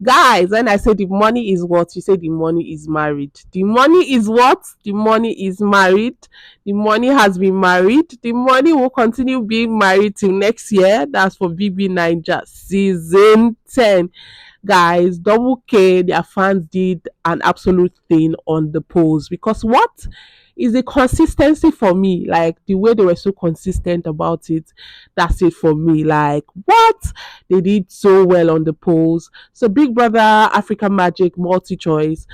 Guys, when I say the money is what, you say the money is married. The money is what? The money is married. The money has been married. The money will continue being married till next year. That's for Bbnaija season 10. Guys, double K, their fans did an absolute thing on the polls because what is the consistency for me? Like the way they were so consistent about it, that's it for me. Like what they did so well on the polls. So Big Brother Africa Magic Multi Choice,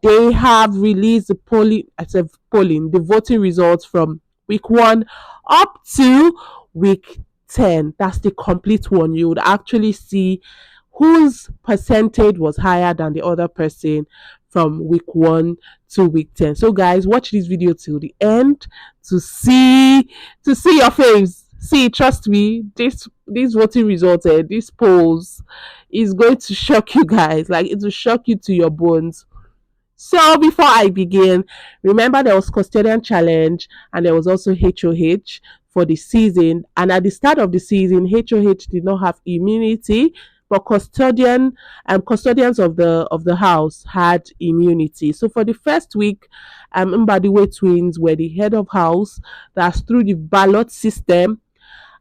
they have released the polling, the voting results from week 1 up to week 10. That's the complete one. You would actually see whose percentage was higher than the other person from week 1 to week 10. So guys, watch this video till the end to see your face. See, trust me, this voting results, this polls is going to shock you guys. Like it will shock you to your bones. So before I begin, remember there was custodian challenge and there was also HOH for the season. And at the start of the season, HOH did not have immunity, but custodians of the house had immunity. So for the first week, Mbadiwe twins were the head of house. That's through the ballot system,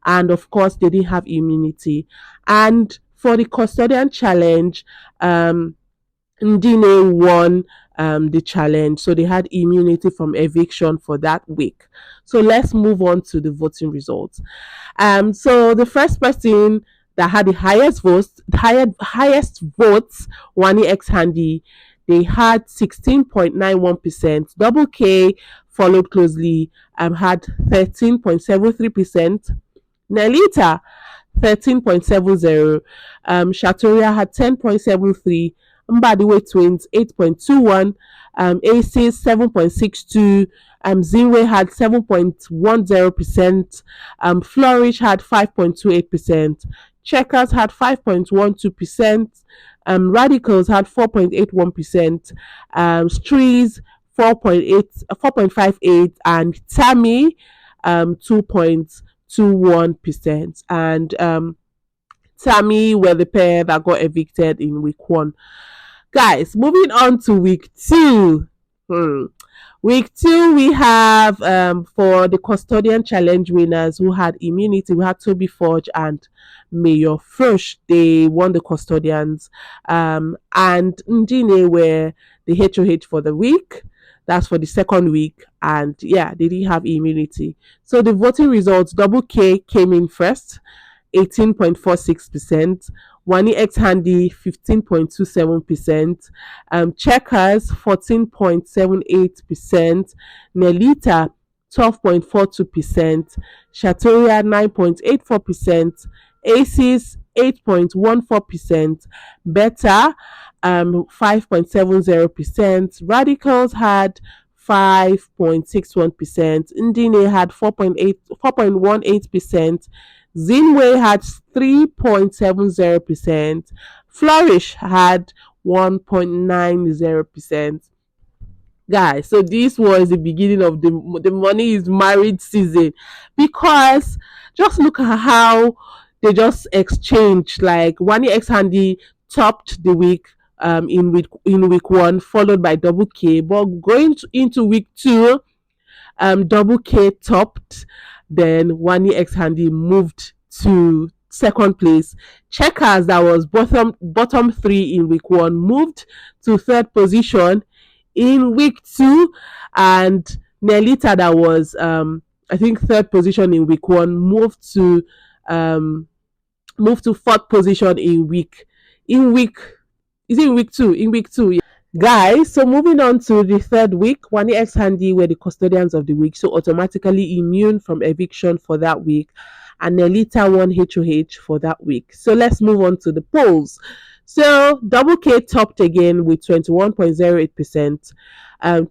and of course they didn't have immunity. And for the custodian challenge, Ndine won the challenge, so they had immunity from eviction for that week. So let's move on to the voting results. So the first person that had the highest votes, Wani X Handy, they had 16.91%. Double K followed closely, had 13.73%. Nelita 13.70. Shatoria had 10.73. Mbadiwe twins 8.21, Aces 7.62, Zinwe had 7.10%, Flourish had 5.28%, Checkers had 5.12%, Radicals had 4.81%, Strees 4.58, and Tammy 2.21%. And Tammy were the pair that got evicted in week 1. Guys, moving on to week 2. Week 2, we have for the custodian challenge winners who had immunity, we had Toby Forge and Mayor Fresh. They won the custodians. And Ndine were the HOH for the week. That's for the second week. And yeah, they didn't have immunity. So the voting results, Double K came in first, 18.46%. Wani X Handy 15.27%, Checkers 14.78%, Nelita 12.42%, Shatoria 9.84%, Aces 8.14%, Beta 5.70%, Radicals had 5.61%, Ndine had 4.18%, Zinwe had 3.70%, Flourish had 1.90%. Guys, so this was the beginning of the money is married season, because just look at how they just exchanged. Like Wani X Handy topped the week in week 1, followed by Double K, but going into week 2, Double K topped. Then Wani X Handy moved to second place. Checkers, that was bottom 3 in week 1, moved to third position in week 2, and Nelita, that was I think third position in week 1, moved to fourth position in week 2, yeah. Guys, so moving on to the third week, Wani X Handy were the custodians of the week, so automatically immune from eviction for that week. And Nelita won HOH for that week. So let's move on to the polls. So Double K topped again with 21.08%.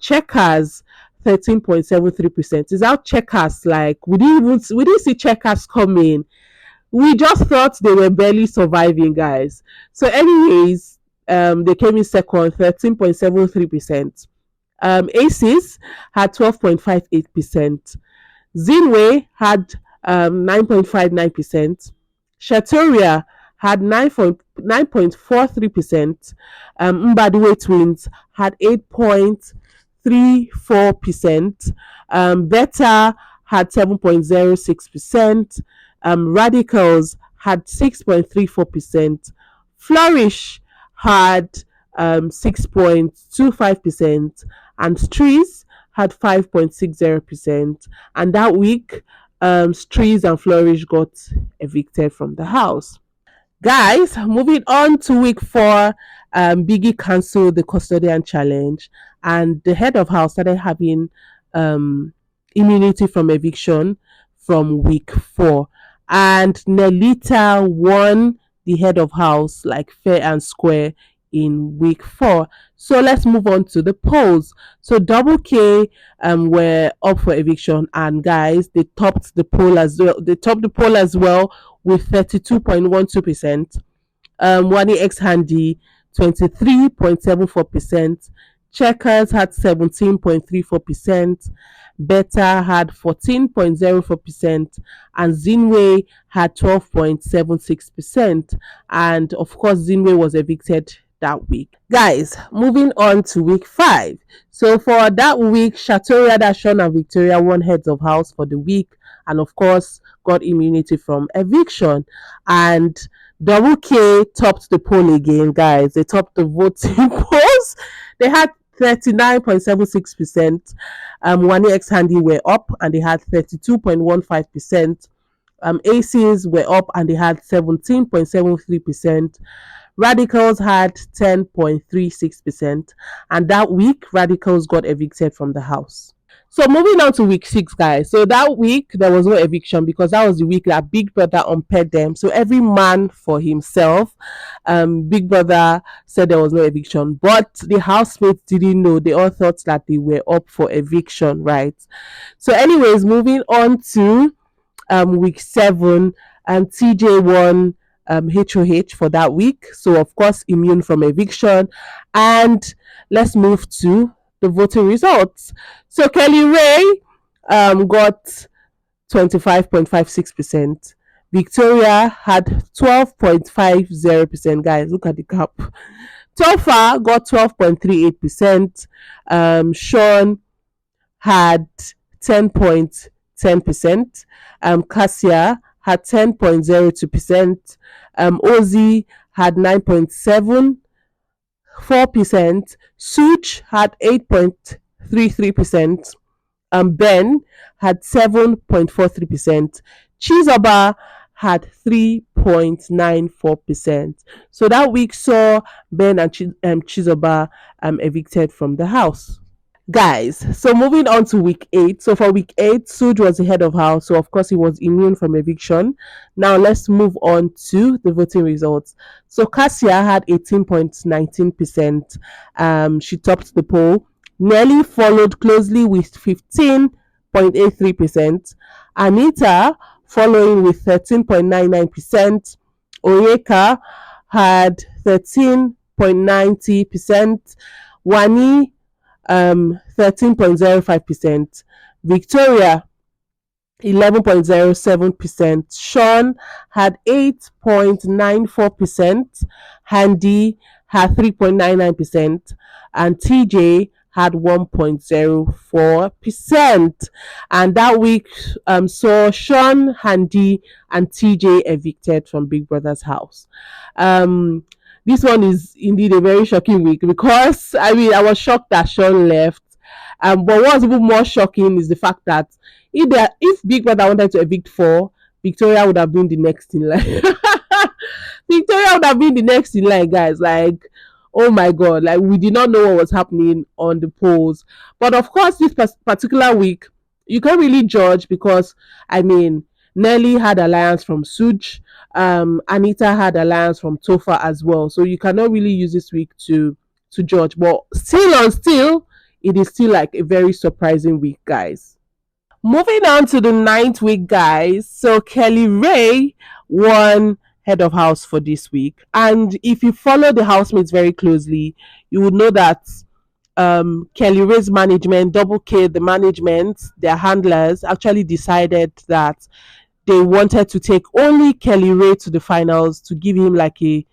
Checkers 13.73%. Is out Checkers, like we didn't see Checkers coming. We just thought they were barely surviving, guys. So anyways, they came in second, 13.73%. Aces had 12.58%. Zinwe had 9.59%. Shatoria had 9.43%. Mbadiwe twins had 8.34%. Beta had 7.06%. Radicals had 6.34%. Flourish had 6.25%. And trees had 5.60%. And that week, trees and flourish got evicted from the house. Guys, moving on to week 4, Biggie cancelled the custodian challenge, and the head of house started having immunity from eviction from week 4. And Nelita won the head of house like fair and square in week 4. So let's move on to the polls. So Double K were up for eviction, and guys, they topped the poll as well. They topped the poll as well with 32.12%. Wani X Handy 23.74%. Checkers had 17.34%. Beta had 14.04%. And Zinway had 12.76%. And of course, Zinway was evicted that week. Guys, moving on to week 5. So for that week, Shatoria, Dashon, and Victoria won heads of house for the week, and of course got immunity from eviction. And Double K topped the poll again, guys. They topped the voting polls. They had 39.76%. Wani X Handy were up and they had 32.15%. ACs were up and they had 17.73%. Radicals had 10.36%. And that week, Radicals got evicted from the house. So moving on to week 6, guys. So that week there was no eviction because that was the week that Big Brother unpaired them. So every man for himself. Big Brother said there was no eviction, but the housemates didn't know. They all thought that they were up for eviction, right? So, anyways, moving on to week 7, and TJ won HOH for that week. So of course, immune from eviction. And let's move to the voting results. So KELLYRAE got 25.56%. Victoria had 12.50%. Guys, look at the gap. Tofa got 12.38%. Sean had 10.10%. Kassia had 10.02%. Ozzy had 9.74%. Such had 8.33%. Ben had 7.43%. Chizoba had 3.94%. So that week saw Ben and Chizoba evicted from the house. Guys, so moving on to week 8. So for week 8, Suj was the head of house, so of course he was immune from eviction. Now let's move on to the voting results. So Kassia had 18.19%. She topped the poll. Nelly followed closely with 15.83%. Anita following with 13.99%. Oyeka had 13.90%. Wani 13.05%. Victoria 11.07%. Sean had 8.94%. Handy had 3.99%. And TJ had 1.04%. And that week saw Sean, Handy, and TJ evicted from Big Brother's house. This one is indeed a very shocking week because I was shocked that Sean left. But what's even more shocking is the fact that if Big Brother wanted to evict 4, Victoria would have been the next in line. Victoria would have been the next in line, guys. Like, oh my god, like we did not know what was happening on the polls. But of course, this particular week, you can't really judge because Nelly had alliance from Suj. Anita had alliance from Tofa as well. So you cannot really use this week to judge. But still, it is still like a very surprising week, guys. Moving on to the 9th week, guys. So KELLYRAE won head of house for this week. And if you follow the housemates very closely, you would know that KELLYRAE's management, Double K, the management, their handlers actually decided that they wanted to take only KELLYRAE to the finals to give him like a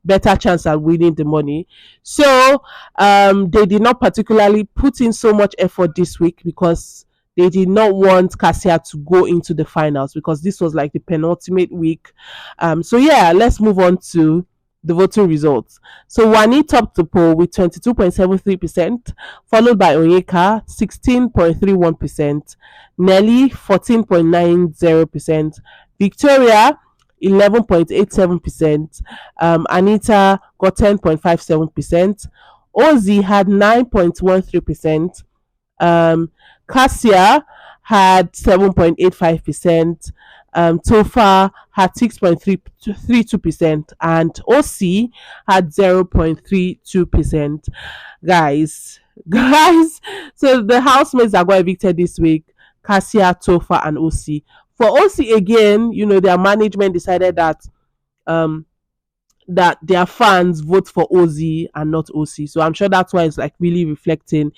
better chance at winning the money. So they did not particularly put in so much effort this week because they did not want Kassia to go into the finals because this was like the penultimate week. So yeah, let's move on to the voting results. So Wani topped the poll with 22.73%, followed by Onyeka 16.31%, Nelly 14.90%, Victoria 11.87%, Anita got 10.57%, Ozzy had 9.13%, Kassia had 7.85%, Tofa had 6.32%, and OC had 0.32%. Guys, guys, so the housemates that got evicted this week, Kassia, Tofa, and OC. For OC again, their management decided um that their fans vote for OZ and not OC. So I'm sure that's why it's like really reflecting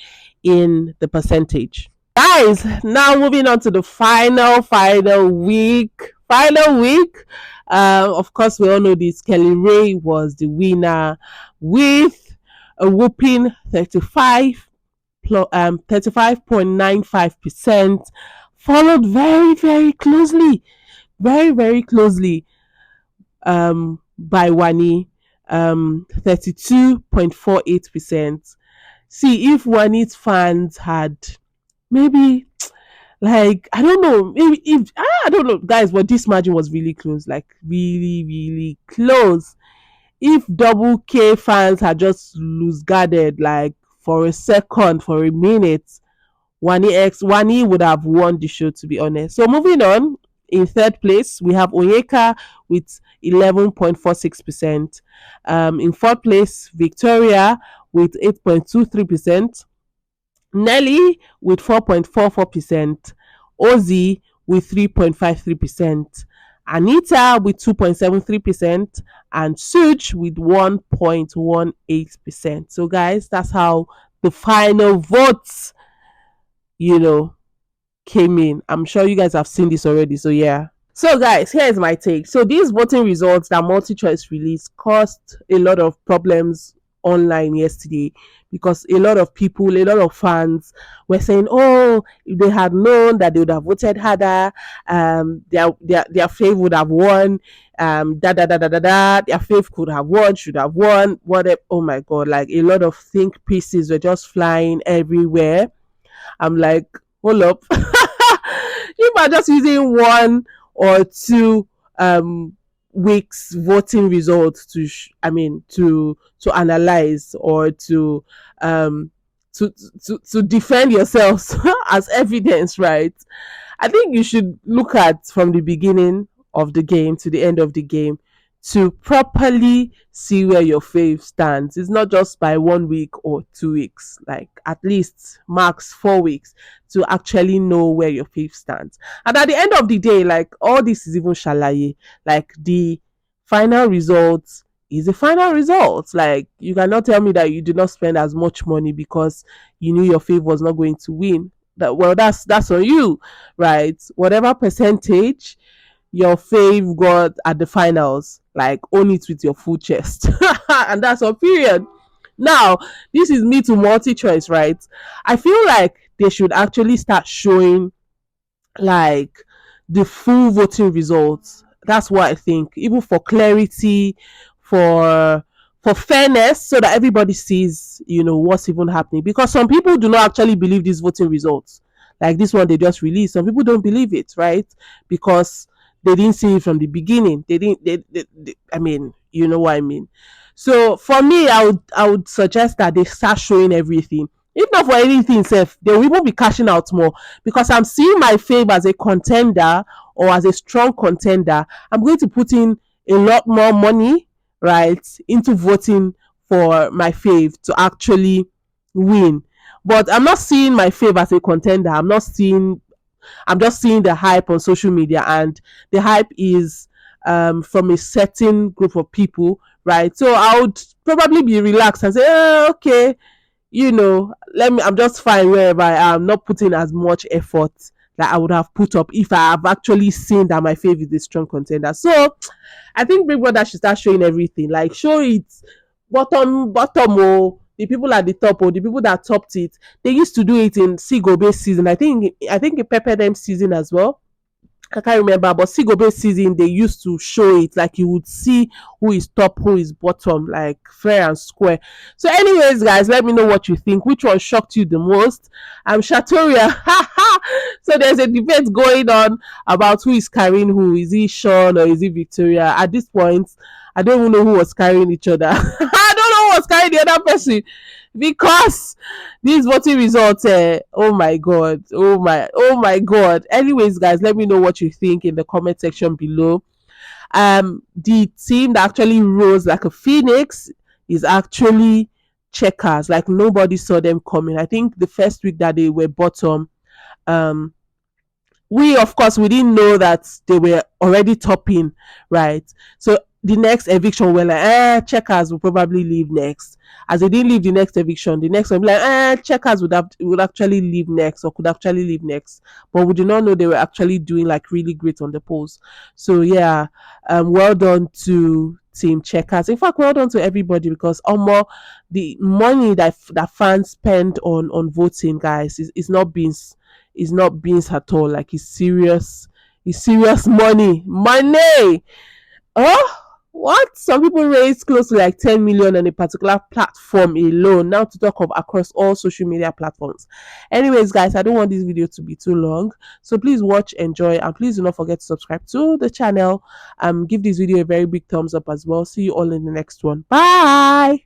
in the percentage. Guys, now moving on to the final week. Final week. Of course, we all know this. KELLYRAE was the winner with a whooping 35.95%, followed very, very closely, very closely by Wani, 32.48%. See, if Wani's fans had maybe like I don't know, maybe if I don't know, guys, but this margin was really close, like really close. If double K fans had just loose guarded like for a second, for a minute, Wani would have won the show, to be honest. So moving on, in third place we have Onyeka with 11.46%. In fourth place, Victoria with 8.23%. Nelly with 4.44%, Ozzy with 3.53%, Anita with 2.73%, and Such with 1.18%. So, guys, that's how the final votes, came in. I'm sure you guys have seen this already. So, yeah. So, guys, here's my take. So, these voting results that MultiChoice released caused a lot of problems online yesterday because a lot of people, a lot of fans were saying, "Oh, if they had known that they would have voted harder, their fave would have won. Their fave could have won, should have won. Whatever." Oh my god! Like a lot of think pieces were just flying everywhere. I'm like, hold up, you are just using one or two weeks voting results to analyze or to defend yourselves as evidence, right? I think you should look at from the beginning of the game to the end of the game to properly see where your fave stands. It's not just by 1 week or 2 weeks, like at least max 4 weeks to actually know where your fave stands. And at the end of the day, like all this is even shalaye. Like the final results is the final result. Like you cannot tell me that you did not spend as much money because you knew your fave was not going to win. That's on you, right? Whatever percentage your fave got at the finals, like own it with your full chest. And that's a period. Now, this is me to MultiChoice, right? I feel like they should actually start showing like the full voting results. That's what I think. Even for clarity, for fairness, so that everybody sees, what's even happening. Because some people do not actually believe these voting results. Like this one they just released. Some people don't believe it, right? Because they didn't see it from the beginning. They didn't. I mean, you know what I mean. So for me, I would suggest that they start showing everything. If not for anything, self, they will even be cashing out more because I'm seeing my fave as a contender or as a strong contender. I'm going to put in a lot more money, right, into voting for my fave to actually win. But I'm not seeing my fave as a contender. I'm just seeing the hype on social media, and the hype is from a certain group of people, right? So I would probably be relaxed and say, okay, I'm just fine wherever I am, not putting as much effort that I would have put up if I have actually seen that my fave is a strong contender. So I think Big Brother should start showing everything. Like show it bottom the people at the top or the people that topped it. They used to do it in Sigobe season. I think in Pepper Them season as well. I can't remember, but Sigobe season they used to show it like you would see who is top, who is bottom, like fair and square. So, anyways, guys, let me know what you think. Which one shocked you the most? I'm Shatoria. So there's a debate going on about who is carrying who. Is it Sean or is it Victoria? At this point, I don't even know who was carrying each other. I don't know who was carrying the other person because these voting results, oh my god, oh my god. Anyways, guys, let me know what you think in the comment section below. The team that actually rose like a phoenix is actually Checkers. Like nobody saw them coming. I think the first week that they were bottom, um we of course we didn't know that they were already topping, right? So the next eviction we're like, Checkers will probably leave next. As they didn't leave the next eviction, the next one be like, Checkers would actually leave next or could actually leave next. But we did not know they were actually doing like really great on the polls. So yeah, well done to team Checkers. In fact, well done to everybody because the money that fans spend on voting, guys, is not beans at all. Like it's serious money. Oh, what? Some people raise close to like 10 million on a particular platform alone. Now to talk of across all social media platforms. Anyways, guys, I don't want this video to be too long. So please watch, enjoy, and please do not forget to subscribe to the channel. Give this video a very big thumbs up as well. See you all in the next one. Bye.